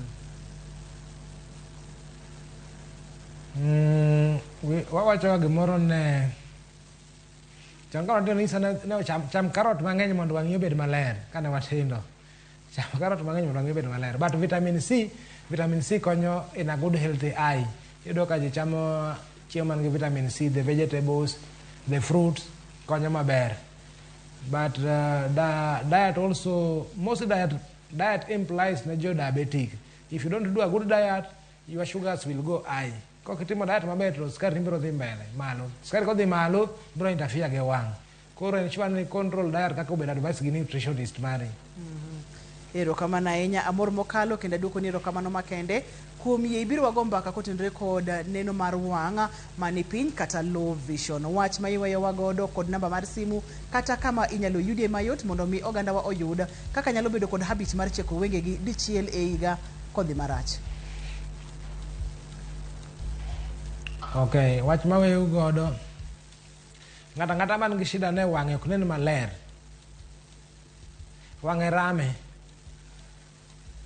Wawacho gimoro ne changamoto ndio nisa ne cham carrot mang'eny mondo wang'i obed maler kane watindo. Cham carrot mang'eny mondo wang'i obed maler. But vitamin C konyo in a good healthy eye. Iyudo ka ji chamo chiemo man gi vitamin C, the vegetables, the fruits konyo maber. But diet also, most diet implies na jo diabetic. If you don't do a good diet, your sugars will go high. Kok itimo diet maber to skari biro dhi mbele malo. Skari kodhi malo biro interfere gi wang'. Koro ensure ni control diet kaka obed advice gi nutritionist mari. Erokamano ahinya amor mokalo kendo aduoko ni erokamano makende kuom yie ibiro wago mbaka kotenore kod neno mar wang' mani piny kata low vision. Wach ma iweyowa godo kod namba mar simu kata kama inyalo yudie mayot mondo mi ogandawa oyud kaka nyalo bedo kod habit mar cheko wengegi dichiel e higa kodhi marach. Okay, wach ma weyo godo ng'ata man gi shida ne wang'e ok nen maler, wang'e rame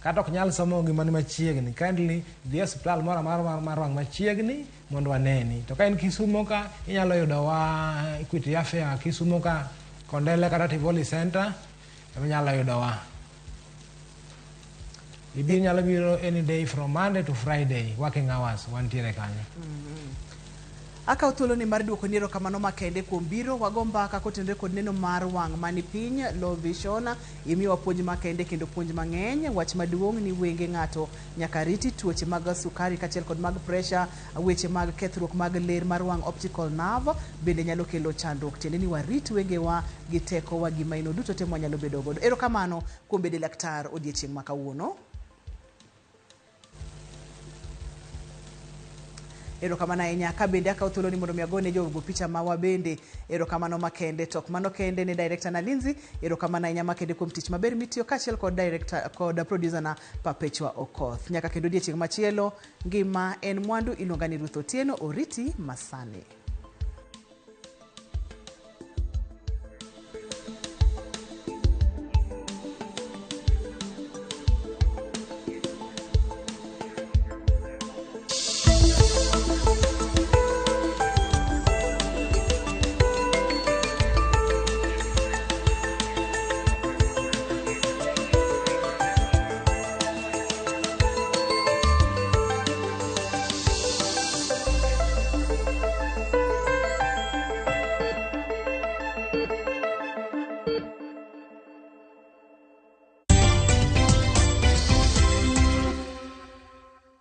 kata ok nyal somo gima ni machiegni, kindly dhi e hospital moro amora mar wang' machiegni mondo waneni. To ka en Kisumo ka inyalo yudowa Equity Afya Kisumo ka, Kondele kata Tivoli Center inyalo yudowa. Ibi nyalo biro any day from Monday to Friday, working hours wantiere kanyo. Akaw thuolo ni mar duoko ni erokamano makende kuom biro wago mbaka kotenore kod neno mar wang' mani piny low vision. Imiyowa puonj makende kendo puonj mang'eny. Wach maduong' ni wenge ng'ato nyaka riti tuoche mag sukari kachiel kod mag pressure, weche mag kethruok mag ler mar wang' optical nerve bende nyalo kelo chandruok. Tiende ni warit wengewa gi tekowa gi maino duto te mwanyalo bedo godo. Erokamano kuom bedo laktar odiechieng' ma kawuono. Erokamano ahinya ka bende akaw thuolo ni mondo mi agone jogo picha mawa bende. Erokamano makende tok mano kende ne director na Lindsay. Erokamano ahinya makende kuom tich maber mitiyo kachiel kod director kod producer na Perpetua Okoth. Nyaka kendo odiechieng' machielo, ngima en mwandu, iluonga ni Ruth Otieno, oriti masani.